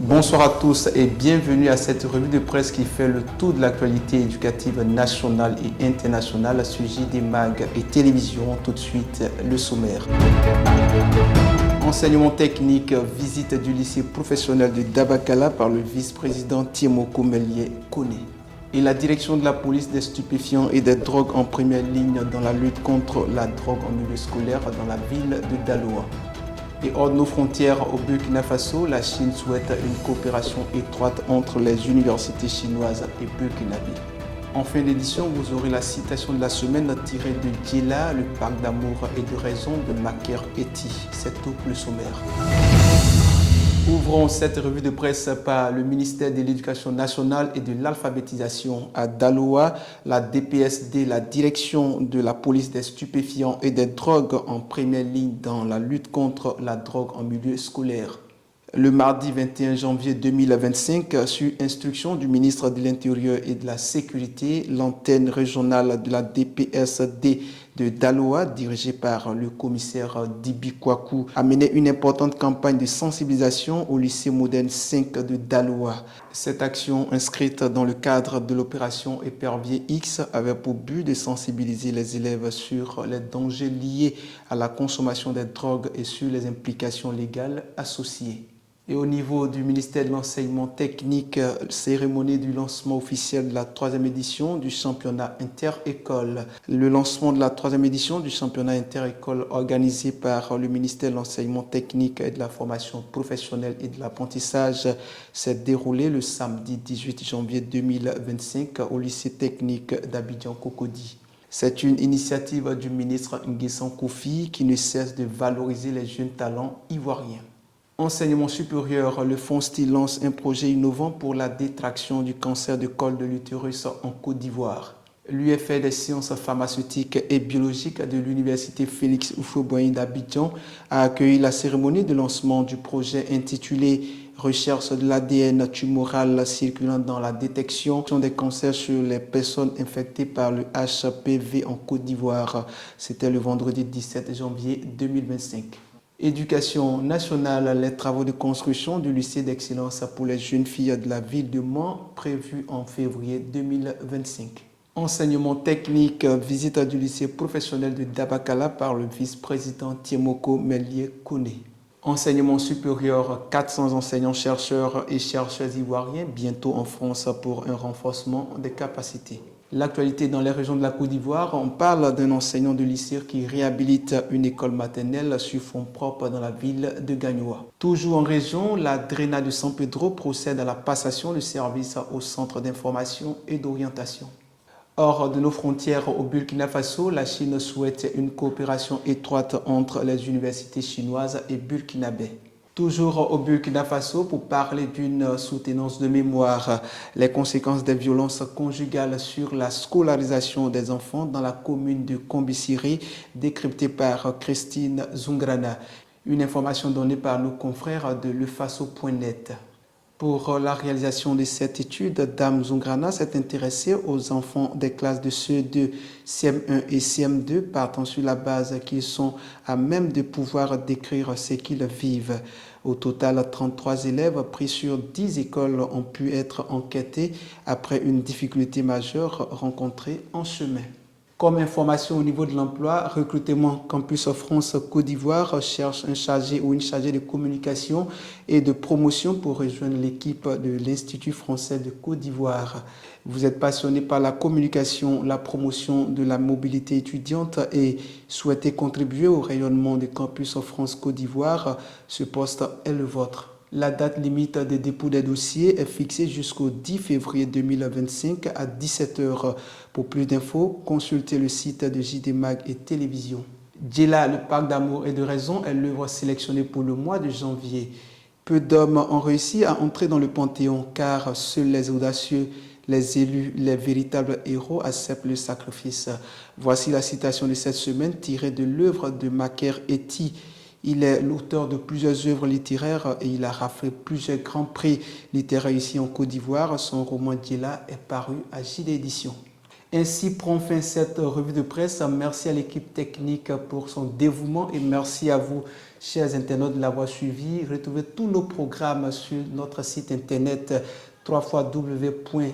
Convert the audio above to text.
Bonsoir à tous et bienvenue à cette revue de presse qui fait le tour de l'actualité éducative nationale et internationale sur JD Mag et télévision. Tout de suite, le sommaire. Enseignement technique, visite du lycée professionnel de Dabakala par le vice-président Tiemoko Melie Kone. Et la direction de la police des stupéfiants et des drogues en première ligne dans la lutte contre la drogue en milieu scolaire dans la ville de Daloa. Et hors de nos frontières, au Burkina Faso, la Chine souhaite une coopération étroite entre les universités chinoises et burkinabées. En fin d'édition, vous aurez la citation de la semaine tirée de Djela, le parc d'amour et de raison de Maker Eti. C'est tout le sommaire. Ouvrons cette revue de presse par le ministère de l'Éducation nationale et de l'alphabétisation à Daloa. La DPSD, la direction de la police des stupéfiants et des drogues en première ligne dans la lutte contre la drogue en milieu scolaire. Le mardi 21 janvier 2025, sur instruction du ministre de l'Intérieur et de la Sécurité, l'antenne régionale de la DPSD de Daloa, dirigée par le commissaire Dibi Kwaku, a mené une importante campagne de sensibilisation au lycée moderne 5 de Daloa. Cette action, inscrite dans le cadre de l'opération Épervier X, avait pour but de sensibiliser les élèves sur les dangers liés à la consommation des drogues et sur les implications légales associées. Et au niveau du ministère de l'Enseignement technique, cérémonie du lancement officiel de la 3e édition du championnat inter-école. Le lancement de la 3e édition du championnat inter-école organisé par le ministère de l'Enseignement technique et de la formation professionnelle et de l'apprentissage s'est déroulé le samedi 18 janvier 2025 au lycée technique d'Abidjan-Cocody. C'est une initiative du ministre Nguessan Kofi qui ne cesse de valoriser les jeunes talents ivoiriens. Enseignement supérieur, le Fonds Style lance un projet innovant pour la détraction du cancer de col de l'utérus en Côte d'Ivoire. L'UFR des sciences pharmaceutiques et biologiques de l'université Félix Houphouët-Boigny d'Abidjan a accueilli la cérémonie de lancement du projet intitulé Recherche de l'ADN tumoral circulant dans la détection des cancers sur les personnes infectées par le HPV en Côte d'Ivoire. C'était le vendredi 17 janvier 2025. Éducation nationale, les travaux de construction du lycée d'excellence pour les jeunes filles de la ville de Mans prévus en février 2025. Enseignement technique, visite du lycée professionnel de Dabakala par le vice-président Tiemoko Melie Kone. Enseignement supérieur, 400 enseignants-chercheurs et chercheurs ivoiriens bientôt en France pour un renforcement des capacités. L'actualité dans les régions de la Côte d'Ivoire, on parle d'un enseignant de lycée qui réhabilite une école maternelle sur fonds propres dans la ville de Gagnoa. Toujours en région, la DRENA de San Pedro procède à la passation de service au centre d'information et d'orientation. Hors de nos frontières au Burkina Faso, la Chine souhaite une coopération étroite entre les universités chinoises et burkinabées. Toujours au Burkina Faso, pour parler d'une soutenance de mémoire, les conséquences des violences conjugales sur la scolarisation des enfants dans la commune de Kombisiri, décryptée par Christine Zungrana. Une information donnée par nos confrères de lefaso.net. Pour la réalisation de cette étude, Dame Zungrana s'est intéressée aux enfants des classes de CE2, CM1 et CM2, partant sur la base qu'ils sont à même de pouvoir décrire ce qu'ils vivent. Au total, 33 élèves pris sur 10 écoles ont pu être enquêtés après une difficulté majeure rencontrée en chemin. Comme information au niveau de l'emploi, Recrutement Campus France Côte d'Ivoire cherche un chargé ou une chargée de communication et de promotion pour rejoindre l'équipe de l'Institut français de Côte d'Ivoire. Vous êtes passionné par la communication, la promotion de la mobilité étudiante et souhaitez contribuer au rayonnement de Campus France Côte d'Ivoire, ce poste est le vôtre. La date limite de dépôt des dossiers est fixée jusqu'au 10 février 2025 à 17 h. Pour plus d'infos, consultez le site de JD Mag et Télévision. Djela, le parc d'amour et de raison, est l'œuvre sélectionnée pour le mois de janvier. Peu d'hommes ont réussi à entrer dans le Panthéon car seuls les audacieux, les élus, les véritables héros acceptent le sacrifice. Voici la citation de cette semaine tirée de l'œuvre de Maker Eti. Il est l'auteur de plusieurs œuvres littéraires et il a raflé plusieurs grands prix littéraires ici en Côte d'Ivoire. Son roman Djela est paru à JD Éditions. Ainsi prend fin cette revue de presse. Merci à l'équipe technique pour son dévouement et merci à vous, chers internautes, de l'avoir suivi. Retrouvez tous nos programmes sur notre site internet www.jdmag.tv.